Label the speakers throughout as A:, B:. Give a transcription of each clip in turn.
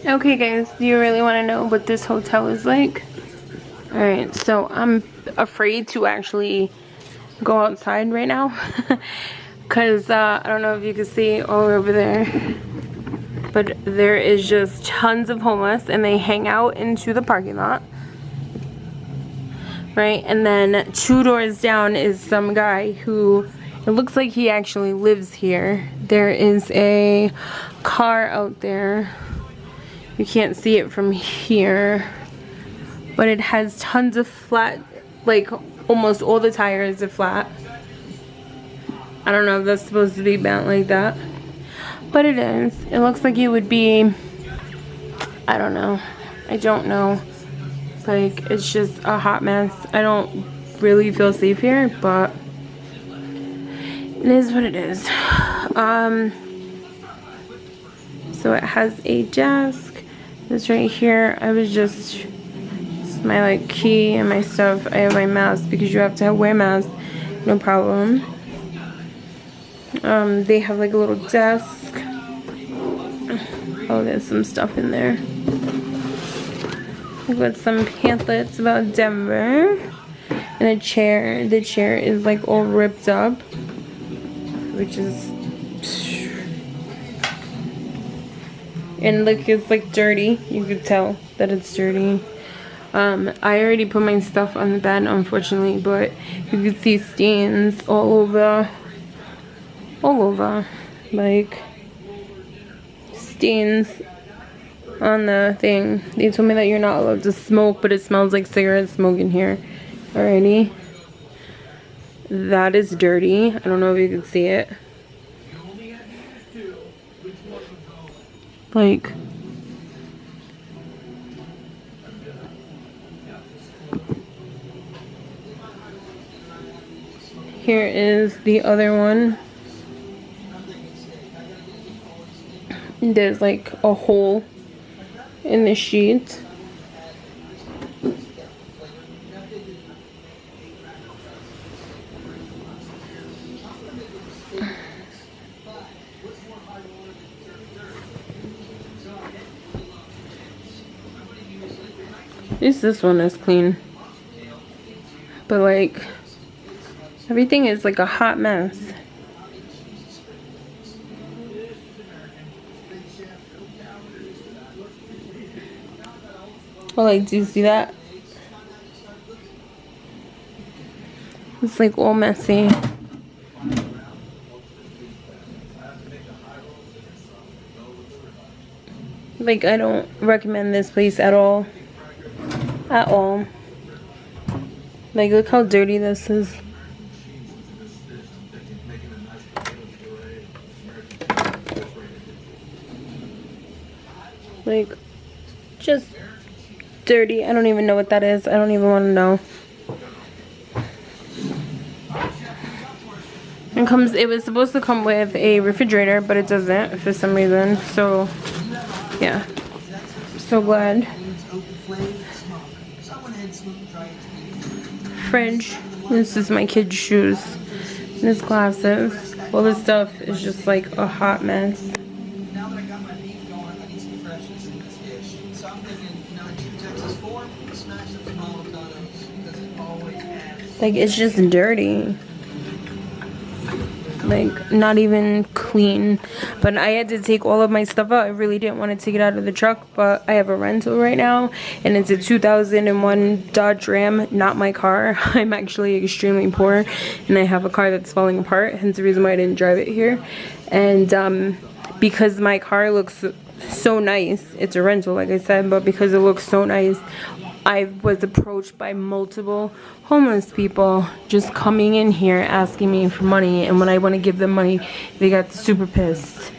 A: Okay guys, do you really want to know what this hotel is like? Alright, so I'm afraid to actually go outside right now. Because I don't know if you can see all over there. But there is just tons of homeless and they hang out into the parking lot. Right, and then 2 doors down is some guy who, it looks like he actually lives here. There is a car out there. You can't see it from here, but it has tons of flat, like almost all the tires are flat. I don't know if that's supposed to be bent like that, but it is. It looks like it would be, I don't know. Like, it's just a hot mess. I don't really feel safe here, but it is what it is. So it has a desk. This right here, this is my like key and my stuff. I have my mask because you have to wear mask, no problem. They have like a little desk. Oh, there's some stuff in there. I've got some pamphlets about Denver and a chair. The chair is like all ripped up, which is, and look, it's like dirty. You could tell that it's dirty. I already put my stuff on the bed, unfortunately, but you could see stains all over, like stains on the thing. They told me that you're not allowed to smoke, but it smells like cigarette smoke in here. Alrighty. That is dirty. I don't know if you can see it. Like, here is the other one. There's like a hole in the sheet. At least this one is clean. But like, everything is like a hot mess. Oh, like, do you see that? It's like all messy. Like, I don't recommend this place at all. At all. Like, look how dirty this is. Like, just dirty. I don't even know what that is. I don't even want to know. It was supposed to come with a refrigerator, but it doesn't for some reason. So, yeah. So glad. Fridge. This is my kid's shoes. And his glasses. All this stuff is just like a hot mess. Like, it's just dirty. Like, not even clean. But I had to take all of my stuff out. I really didn't want to take it out of the truck, but I have a rental right now, and it's a 2001 Dodge Ram, not my car. I'm actually extremely poor, and I have a car that's falling apart, hence the reason why I didn't drive it here. And because my car looks so nice, it's a rental like I said, but because it looks so nice, I was approached by multiple homeless people just coming in here asking me for money, and when I want to give them money, they got super pissed.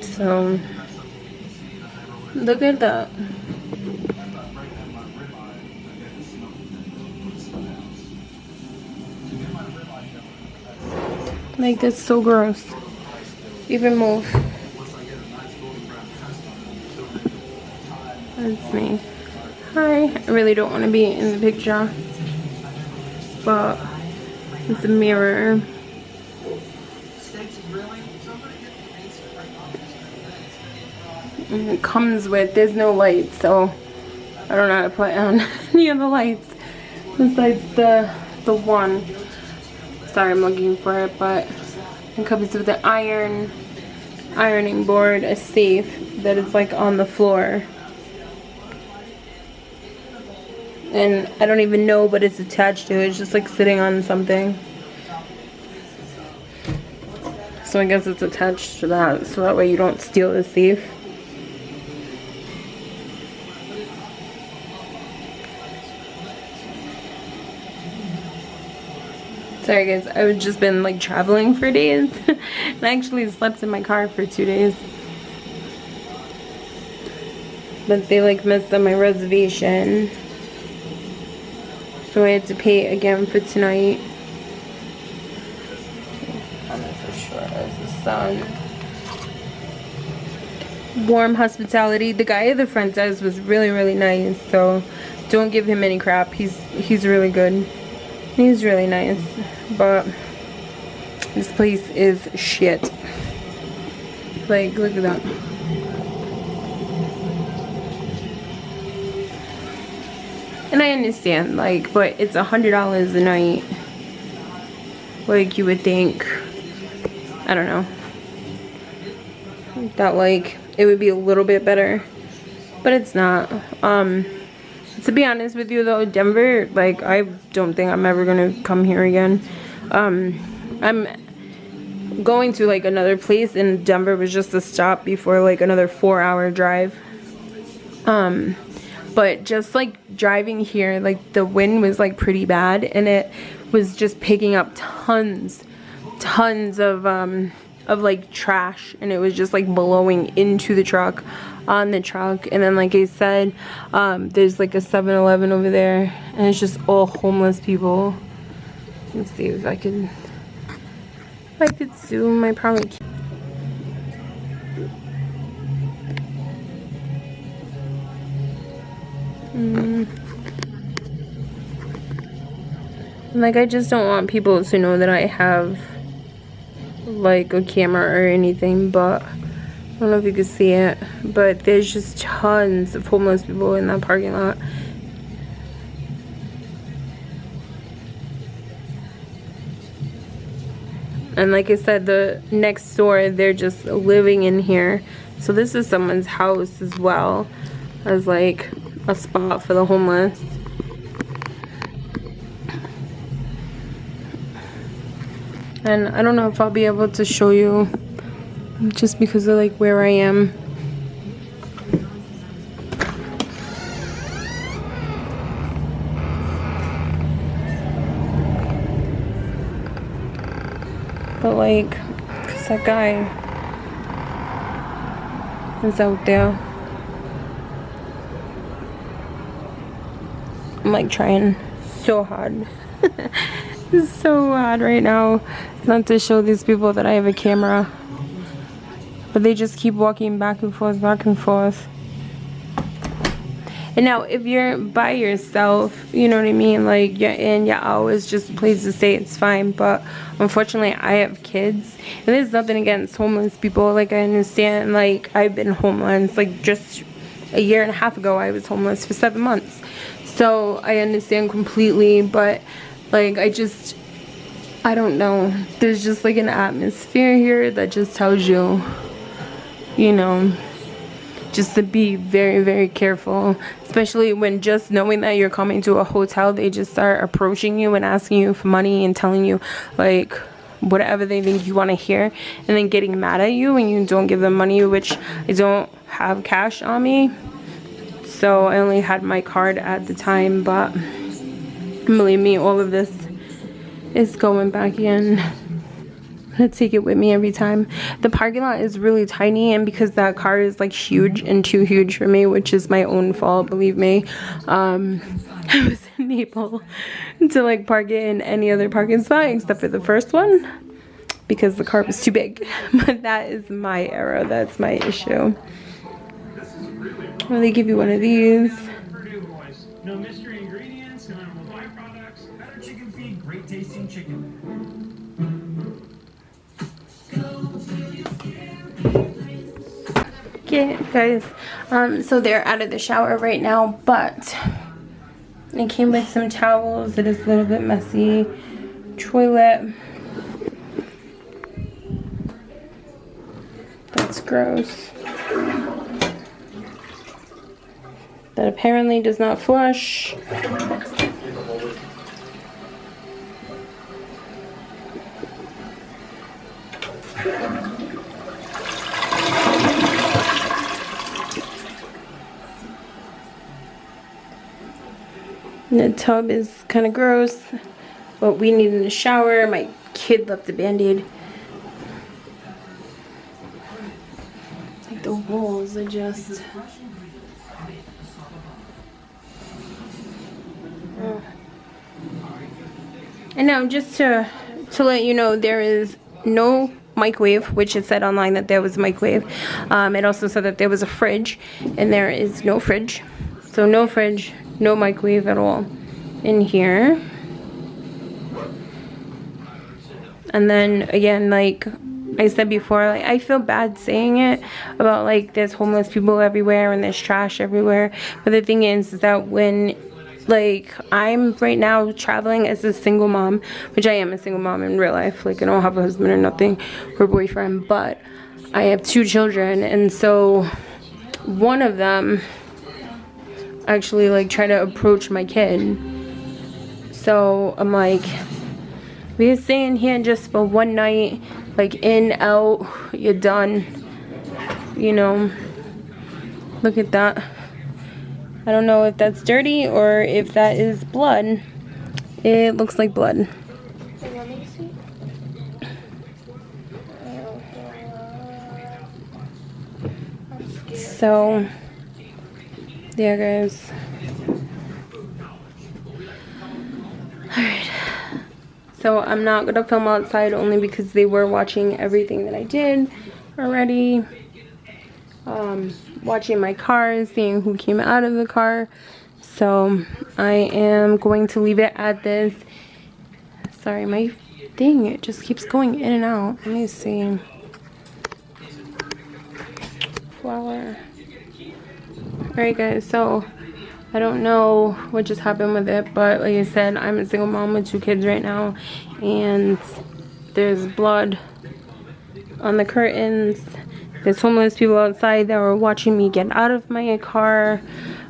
A: So, look at that. Like, that's so gross. Even move. That's me. Hi. I really don't want to be in the picture, but it's a mirror. And it comes with, there's no lights, so I don't know how to put on any of the lights besides the one. Sorry, I'm looking for it, but it comes with an ironing board, a safe that is like on the floor. And I don't even know what it's attached to. It's just like sitting on something. So I guess it's attached to that, so that way you don't steal the safe. Sorry guys, I've just been like traveling for days and I actually slept in my car for 2 days. But they like messed up my reservation. So I had to pay again for tonight. I'm not so sure as the sun. Warm hospitality. The guy at the front desk was really nice, so don't give him any crap. He's really good. He's really nice, but this place is shit. Like, look at that. And I understand, like, but it's $100 a night. Like, you would think, I don't know, that like it would be a little bit better, but it's not. To be honest with you though, Denver, like, I don't think I'm ever gonna come here again. I'm going to like another place, and Denver was just a stop before like another 4-hour drive. But just like driving here, like the wind was like pretty bad, and it was just picking up tons of like trash, and it was just like blowing into the truck, on the truck. And then like I said, there's like a 7-Eleven over there, and it's just all homeless people. Let's see if I could zoom. I probably can't. Like, I just don't want people to know that I have like a camera or anything, but I don't know if you can see it, but there's just tons of homeless people in that parking lot. And like I said, the next door, they're just living in here. So this is someone's house as well as like a spot for the homeless. And I don't know if I'll be able to show you just because of like where I am. But like, cause that guy is out there. I'm like trying so hard. It's so hard right now not to show these people that I have a camera, but they just keep walking back and forth. And now if you're by yourself, you know what I mean, like you're in your hours, just a place to stay, it's fine. But unfortunately I have kids, and there's nothing against homeless people. Like, I understand, like, I've been homeless, like just a year and a half ago I was homeless for 7 months, so I understand completely. But like, I don't know, there's just like an atmosphere here that just tells you, you know, just to be very careful, especially when just knowing that you're coming to a hotel, they just start approaching you and asking you for money and telling you like whatever they think you want to hear, and then getting mad at you when you don't give them money, which I don't have cash on me, so I only had my card at the time. But believe me, all of this is going back in. I'm gonna take it with me every time. The parking lot is really tiny, and because that car is like huge and too huge for me, which is my own fault, believe me, I wasn't able to like park it in any other parking spot except for the first one because the car was too big. But that is my error, that's my issue. Well, they give you one of these.
B: No mystery ingredients, no animal byproducts, better chicken feed, great tasting chicken.
A: Okay, guys, so they're out of the shower right now, but it came with some towels. It is a little bit messy. Toilet. That's gross. That apparently does not flush. The tub is kind of gross, but we needed a shower. My kid left the Band-Aid. Like the walls are just... And now, just to let you know, there is no microwave, which it said online that there was a microwave. It also said that there was a fridge, and there is no fridge. So no fridge, no microwave at all in here. And then again, like I said before, like I feel bad saying it about like there's homeless people everywhere and there's trash everywhere. But the thing is that when like I'm right now traveling as a single mom, which I am a single mom in real life, like I don't have a husband or nothing or boyfriend, but I have 2 children, and so one of them actually like try to approach my kid. So I'm like, we're staying here just for one night, like in, out, you're done, you know. Look at that. I don't know if that's dirty or if that is blood. It looks like blood. So yeah, guys. Alright. So I'm not gonna film outside only because they were watching everything that I did already. Watching my car, seeing who came out of the car. So I am going to leave it at this. Sorry, my thing, it just keeps going in and out. Let me see. Flower. Alright guys, so I don't know what just happened with it, but like I said, I'm a single mom with 2 kids right now, and there's blood on the curtains. There's homeless people outside that were watching me get out of my car,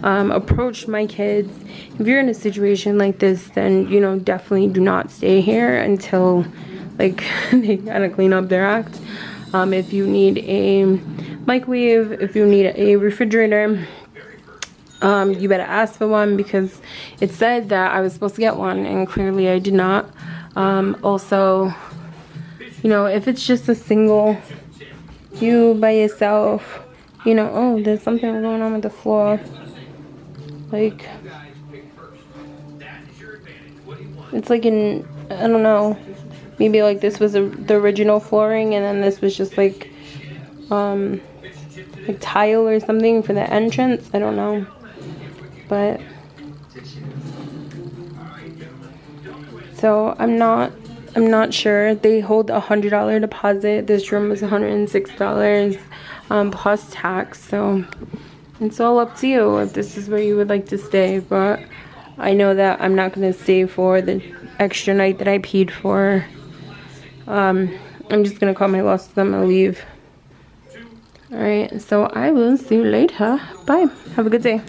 A: approach my kids. If you're in a situation like this, then, you know, definitely do not stay here until, like, they kind of clean up their act. If you need a microwave, if you need a refrigerator, you better ask for one, because it said that I was supposed to get one, and clearly I did not. Also, you know, if it's just a single... you by yourself, you know. Oh, there's something going on with the floor. Like, it's like in, I don't know, maybe like this was the original flooring, and then this was just like tile or something for the entrance. I don't know, but so I'm not sure. They hold a $100 deposit. This room was $106 plus tax. So it's all up to you if this is where you would like to stay. But I know that I'm not going to stay for the extra night that I paid for. I'm just going to call my loss. I'm going to leave. Alright, so I will see you later. Bye. Have a good day.